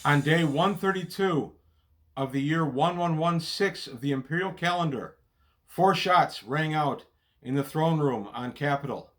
On day 132 of the year 1116 of the imperial calendar, 4 shots rang out in the throne room on Capitol.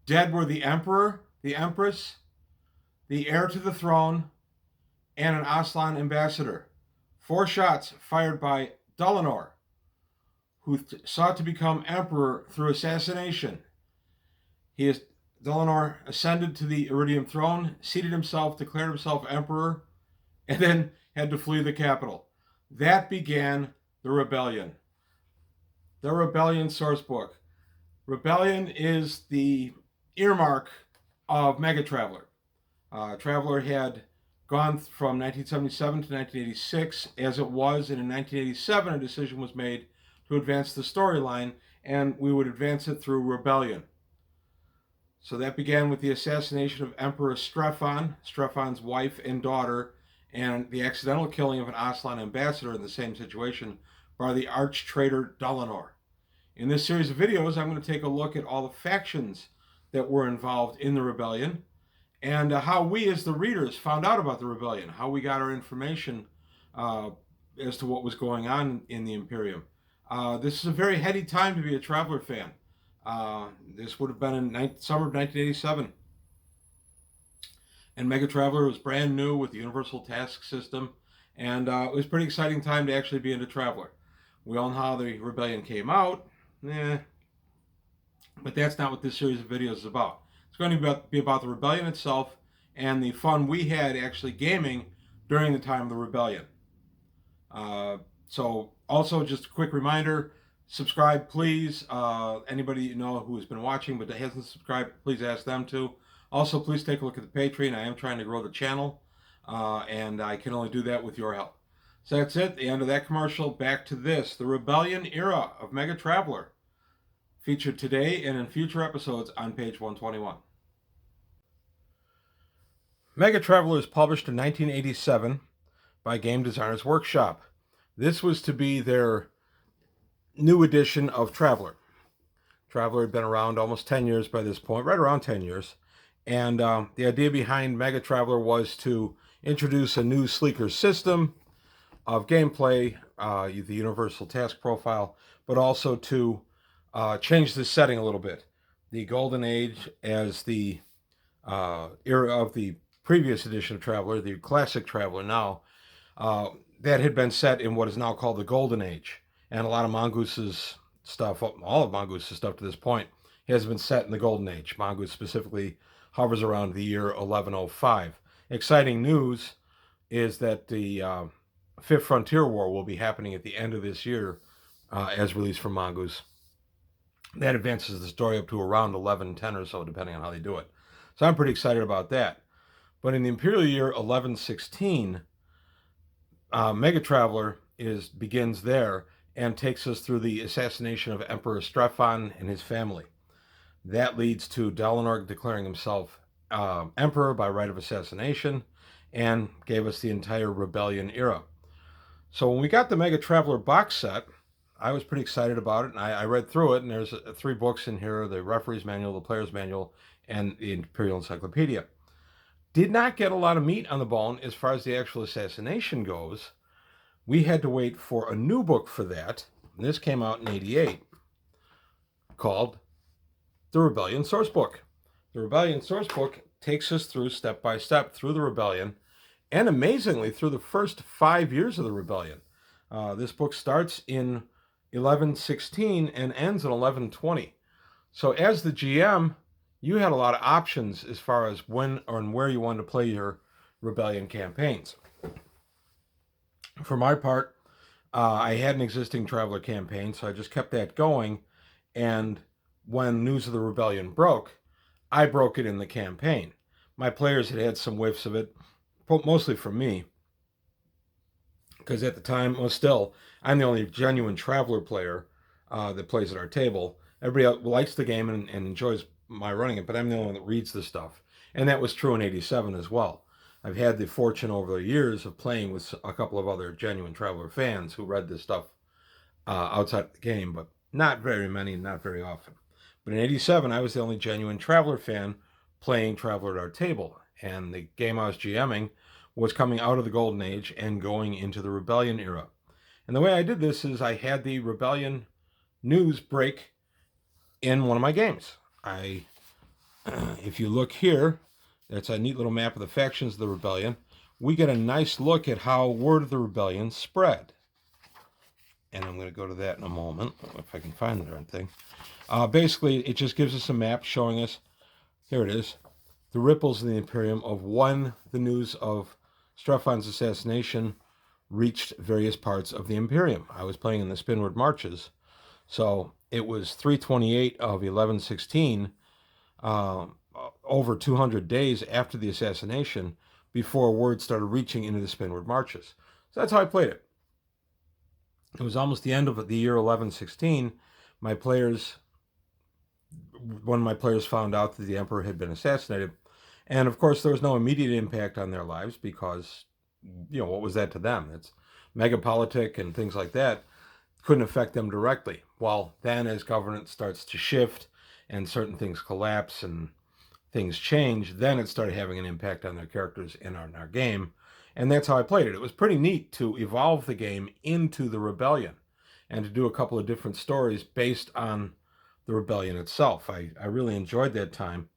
Dead were the emperor, the empress, the heir to the throne, and an Aslan ambassador. 4 shots fired by Dalinar, who sought to become emperor through assassination. Dalinar ascended to the Iridium throne, seated himself, declared himself emperor, and then had to flee the capital. That began the rebellion. The Rebellion Sourcebook. Rebellion is the earmark of Megatraveller. Traveller had gone from 1977 to 1986 as it was, and in 1987 a decision was made to advance the storyline, and we would advance it through Rebellion. So that began with the assassination of Emperor Strephon's wife and daughter, and the accidental killing of an Aslan ambassador in the same situation by the arch-traitor Dalinar. In this series of videos, I'm going to take a look at all the factions that were involved in the rebellion, and how we as the readers found out about the rebellion, how we got our information as to what was going on in the Imperium. This is a very heady time to be a Traveller fan. This would have been in summer of 1987. And Megatraveller was brand new with the Universal Task System, and it was a pretty exciting time to actually be into Traveller. We all know how the Rebellion came out, but that's not what this series of videos is about. It's going to be about the Rebellion itself and the fun we had actually gaming during the time of the Rebellion. So also just a quick reminder, subscribe please. Anybody you know who has been watching but hasn't subscribed, please ask them to. Also, please take a look at the Patreon. I am trying to grow the channel, and I can only do that with your help. So that's it, the end of that commercial. Back to this, the Rebellion era of Megatraveller, featured today and in future episodes on page 121. Megatraveller is published in 1987 by Game Designers Workshop. This was to be their new edition of Traveller. Traveller had been around almost 10 years by this point, right around 10 years. And the idea behind Megatraveller was to introduce a new, sleeker system of gameplay, the Universal Task Profile, but also to change the setting a little bit. The Golden Age, as the era of the previous edition of Traveller, the classic Traveller now, that had been set in what is now called the Golden Age. And a lot of Mongoose's stuff, all of Mongoose's stuff to this point, has been set in the Golden Age. Mongoose specifically hovers around the year 1105. Exciting news is that the Fifth Frontier War will be happening at the end of this year, as released from Mongoose. That advances the story up to around 1110 or so, depending on how they do it. So I'm pretty excited about that. But in the Imperial year 1116, Megatraveller begins there and takes us through the assassination of Emperor Strephon and his family. That leads to Dalinar declaring himself emperor by right of assassination, and gave us the entire Rebellion era. So when we got the Megatraveller box set, I was pretty excited about it, and I read through it, and there's 3 books in here: the Referee's Manual, the Player's Manual, and the Imperial Encyclopedia. Did not get a lot of meat on the bone as far as the actual assassination goes. We had to wait for a new book for that, and this came out in 88, called the Rebellion Sourcebook. The Rebellion Sourcebook takes us through step by step through the Rebellion, and amazingly through the first 5 years of the Rebellion. This book starts in 1116 and ends in 1120. So as the GM, you had a lot of options as far as when or where you wanted to play your Rebellion campaigns. For my part, I had an existing Traveller campaign, so I just kept that going, and when news of the Rebellion broke, I broke it in the campaign. My players had had some whiffs of it, mostly from me, because at the time, well, still, I'm the only genuine Traveller player that plays at our table. Everybody else likes the game and enjoys my running it, but I'm the only one that reads the stuff. And that was true in 87 as well. I've had the fortune over the years of playing with a couple of other genuine Traveller fans who read this stuff outside of the game, but not very many, not very often. But in 87, I was the only genuine Traveller fan playing Traveller at our table. And the game I was GMing was coming out of the Golden Age and going into the Rebellion era. And the way I did this is I had the Rebellion news break in one of my games. If you look here, that's a neat little map of the factions of the Rebellion. We get a nice look at how word of the Rebellion spread. And I'm going to go to that in a moment, if I can find the darn thing. Basically, it just gives us a map showing us, here it is, the ripples in the Imperium of when the news of Strefan's assassination reached various parts of the Imperium. I was playing in the Spinward Marches, so it was 328 of 1116, over 200 days after the assassination, before word started reaching into the Spinward Marches. So that's how I played it. It was almost the end of the year 1116. One of my players found out that the emperor had been assassinated. And of course, there was no immediate impact on their lives because, what was that to them? It's megapolitic and things like that couldn't affect them directly. Well, then as governance starts to shift and certain things collapse and things change, then it started having an impact on their characters in our game. And that's how I played it. It was pretty neat to evolve the game into the Rebellion and to do a couple of different stories based on the Rebellion itself. I really enjoyed that time.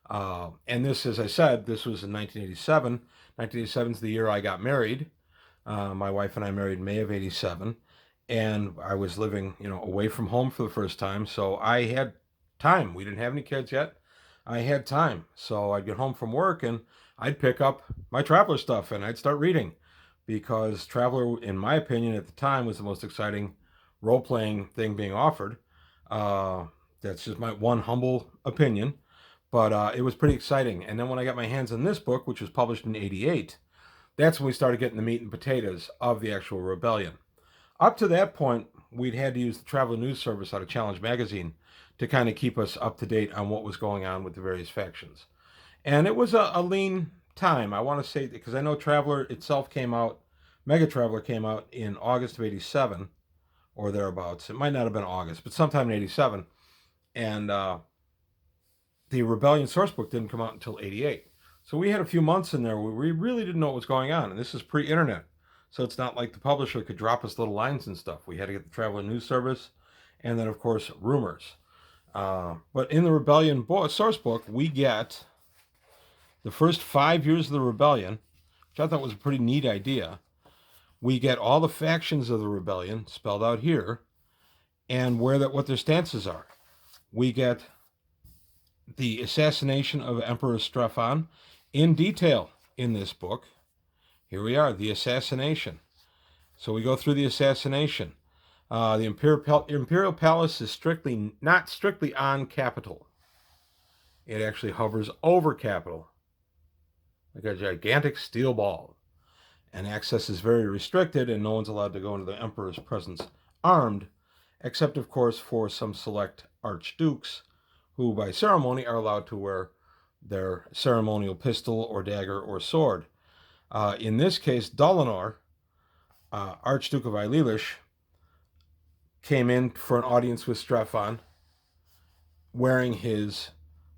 And this, as I said, this was in 1987. 1987 is the year I got married. My wife and I married in May of 87. And I was living, away from home for the first time. So I had time. We didn't have any kids yet. I had time. So I'd get home from work and I'd pick up my Traveller stuff and I'd start reading, because Traveller, in my opinion, at the time was the most exciting role-playing thing being offered. That's just my one humble opinion, but it was pretty exciting. And then when I got my hands on this book, which was published in '88, that's when we started getting the meat and potatoes of the actual Rebellion. Up to that point, we'd had to use the Traveller News Service out of Challenge Magazine to kind of keep us up to date on what was going on with the various factions. And it was a lean time, I want to say, because I know Traveller itself came out, Megatraveller came out in August of 87, or thereabouts. It might not have been August, but sometime in 87. And the Rebellion Sourcebook didn't come out until 88. So we had a few months in there where we really didn't know what was going on. And this is pre-internet. So it's not like the publisher could drop us little lines and stuff. We had to get the Traveller News Service and then, of course, rumors. But in the Rebellion Sourcebook, we get the first 5 years of the Rebellion, which I thought was a pretty neat idea. We get all the factions of the Rebellion spelled out here and what their stances are. We get the assassination of Emperor Strefan in detail in this book. Here we are, the assassination. So we go through the assassination. The Imperial Palace is not strictly on Capitol. It actually hovers over Capitol, like a gigantic steel ball. And access is very restricted, and no one's allowed to go into the Emperor's presence armed, except, of course, for some select archdukes, who by ceremony are allowed to wear their ceremonial pistol or dagger or sword. In this case, Dalinar, Archduke of Eilish, came in for an audience with Strefan wearing his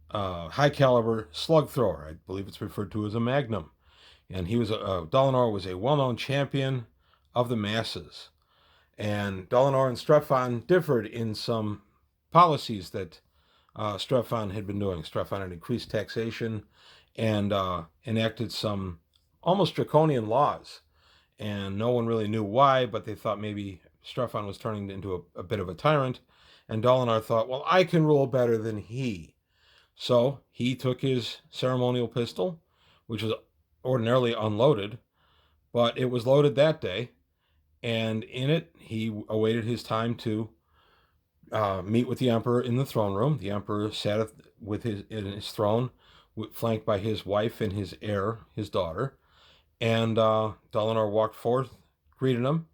high caliber slug thrower. I believe it's referred to as a magnum. And Dalinar was a well-known champion of the masses. And Dalinar and Strefan differed in some policies that Strefan had been doing. Strefan had increased taxation and enacted some almost draconian laws. And no one really knew why, but they thought maybe Strefan was turning into a bit of a tyrant. And Dalinar thought, well, I can rule better than he. So he took his ceremonial pistol, which was ordinarily unloaded, but it was loaded that day. And in it, he awaited his time to meet with the Emperor in the throne room. The Emperor sat in his throne, flanked by his wife and his heir, his daughter. And Dalinar walked forth, greeted him.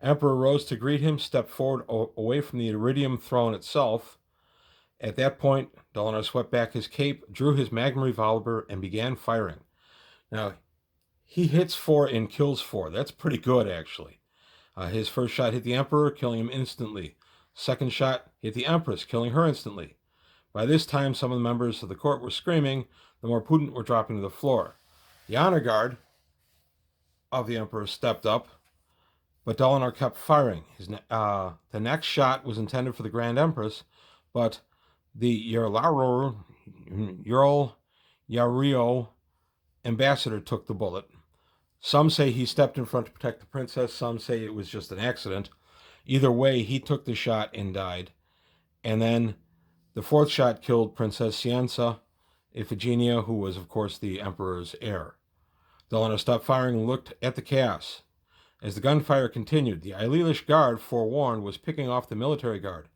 Emperor rose to greet him, stepped forward away from the iridium throne itself. At that point, Dalinar swept back his cape, drew his magnum revolver, and began firing. Now, he hits 4 and kills 4. That's pretty good, actually. His first shot hit the Emperor, killing him instantly. Second shot hit the Empress, killing her instantly. By this time, some of the members of the court were screaming. The more prudent were dropping to the floor. The honor guard of the Emperor stepped up, but Dalinar kept firing. The next shot was intended for the Grand Empress, but the Yarl Yario ambassador took the bullet. Some say he stepped in front to protect the princess. Some say it was just an accident. Either way, he took the shot and died. And then the fourth shot killed Princess Cienza Iphigenia, who was, of course, the Emperor's heir. Dalinar stopped firing and looked at the chaos. As the gunfire continued, the Eililish guard, forewarned, was picking off the military guard.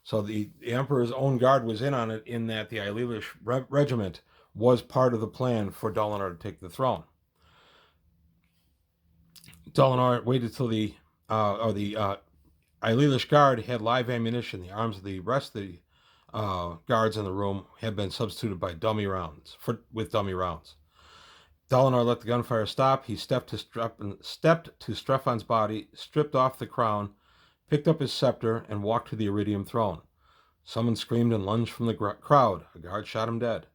So the Emperor's own guard was in on it, in that the Eililish regiment was part of the plan for Dalinar to take the throne. Dalinar waited till the Eililish guard had live ammunition. The arms of the rest of the guards in the room had been substituted by dummy rounds with dummy rounds. Dalinar let the gunfire stop. He stepped to Strefan's body, stripped off the crown, picked up his scepter, and walked to the Iridium throne. Someone screamed and lunged from the crowd. A guard shot him dead.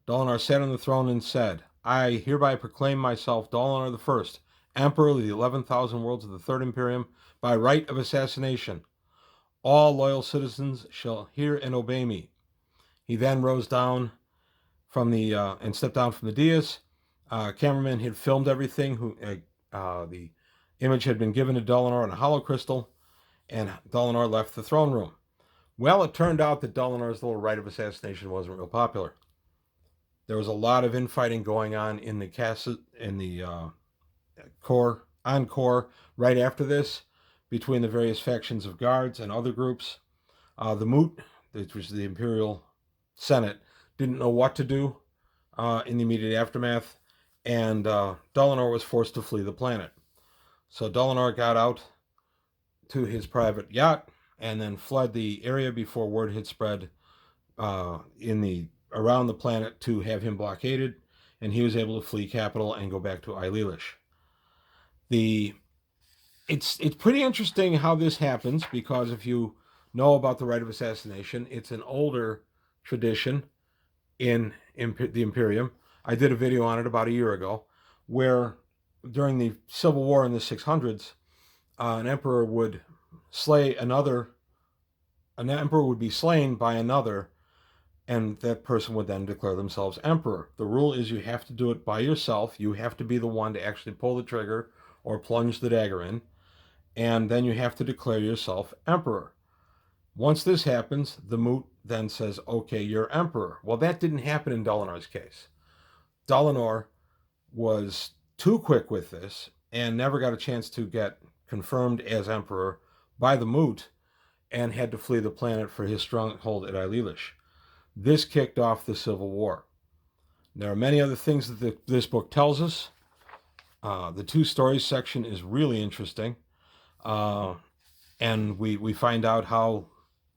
Dalinar sat on the throne and said, "I hereby proclaim myself Dalinar the First, Emperor of the 11,000 worlds of the Third Imperium, by right of assassination. All loyal citizens shall hear and obey me." He then rose down and stepped down from the dais. Cameraman had filmed everything. The image had been given to Dalinar on a hollow crystal, and Dalinar left the throne room. Well, it turned out that Dalinar's little rite of assassination wasn't real popular. There was a lot of infighting going on in the encore right after this, between the various factions of guards and other groups. The Moot, which was the Imperial Senate, didn't know what to do in the immediate aftermath, and Dalinar was forced to flee the planet. So Dalinar got out to his private yacht and then fled the area before word had spread around the planet to have him blockaded, and he was able to flee capital and go back to Eililish. It's pretty interesting how this happens, because if you know about the rite of assassination, it's an older tradition in the Imperium. I did a video on it about a year ago, where during the Civil War in the 600s, an emperor would be slain by another, and that person would then declare themselves emperor. The rule is you have to do it by yourself. You have to be the one to actually pull the trigger or plunge the dagger in, and then you have to declare yourself emperor. Once this happens, the Moot then says, "Okay, you're emperor." Well, that didn't happen in Dalinar's case. Dalinar was too quick with this and never got a chance to get confirmed as emperor by the Moot, and had to flee the planet for his stronghold at Eililish. This kicked off the Civil War. There are many other things that this book tells us. The two stories section is really interesting. And we find out how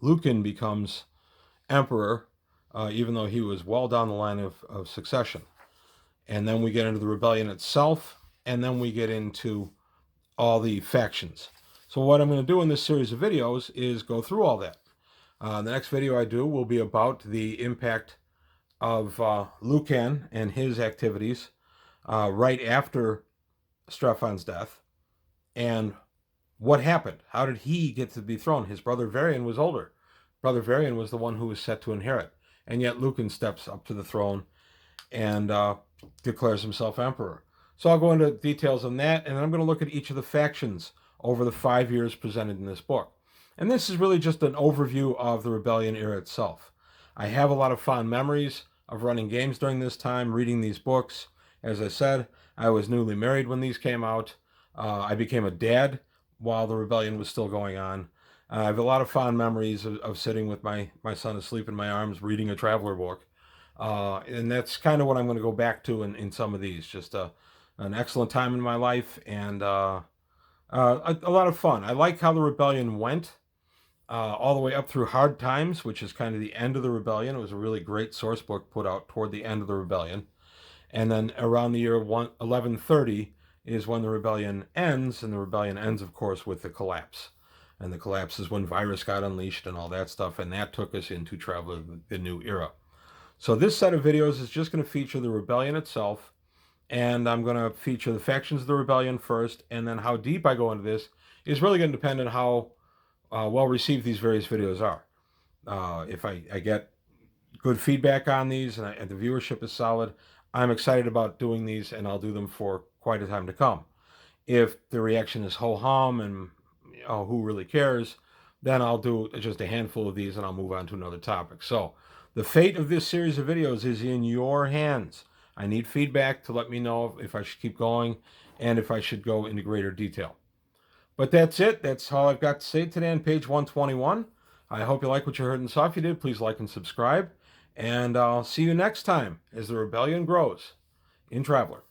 Lucan becomes emperor, even though he was well down the line of succession. And then we get into the rebellion itself, and then we get into all the factions. So what I'm going to do in this series of videos is go through all that. The next video I do will be about the impact of Lucan and his activities right after Strefan's death, and what happened. How did he get to be thrown? His brother Varian was older. Brother Varian was the one who was set to inherit, and yet Lucan steps up to the throne and declares himself emperor. So I'll go into details on that, and I'm going to look at each of the factions over the 5 years presented in this book. And this is really just an overview of the Rebellion era itself. I have a lot of fond memories of running games during this time, reading these books. As I said, I was newly married when these came out. I became a dad while the Rebellion was still going on. I have a lot of fond memories of sitting with my son asleep in my arms, reading a Traveller book. And that's kind of what I'm going to go back to in some of these. Just an excellent time in my life, and a lot of fun. I like how the Rebellion went all the way up through Hard Times, which is kind of the end of the Rebellion. It was a really great source book put out toward the end of the Rebellion. And then around the year 1130 is when the Rebellion ends, and the Rebellion ends, of course, with the collapse. And the collapse is when Virus got unleashed and all that stuff, and that took us into Traveller, the new era. So this set of videos is just going to feature the Rebellion itself, And I'm going to feature the factions of the rebellion first, and then how deep I go into this is really going to depend on how well received these various videos are. If I get good feedback on these and the viewership is solid, I'm excited about doing these, and I'll do them for quite a time to come. If the reaction is ho hum and who really cares, then I'll do just a handful of these and I'll move on to another topic. So the fate of this series of videos is in your hands. I need feedback to let me know if I should keep going and if I should go into greater detail. But that's it. That's all I've got to say today on page 121. I hope you like what you heard and saw. If you did, please like and subscribe. And I'll see you next time as the rebellion grows in Traveller.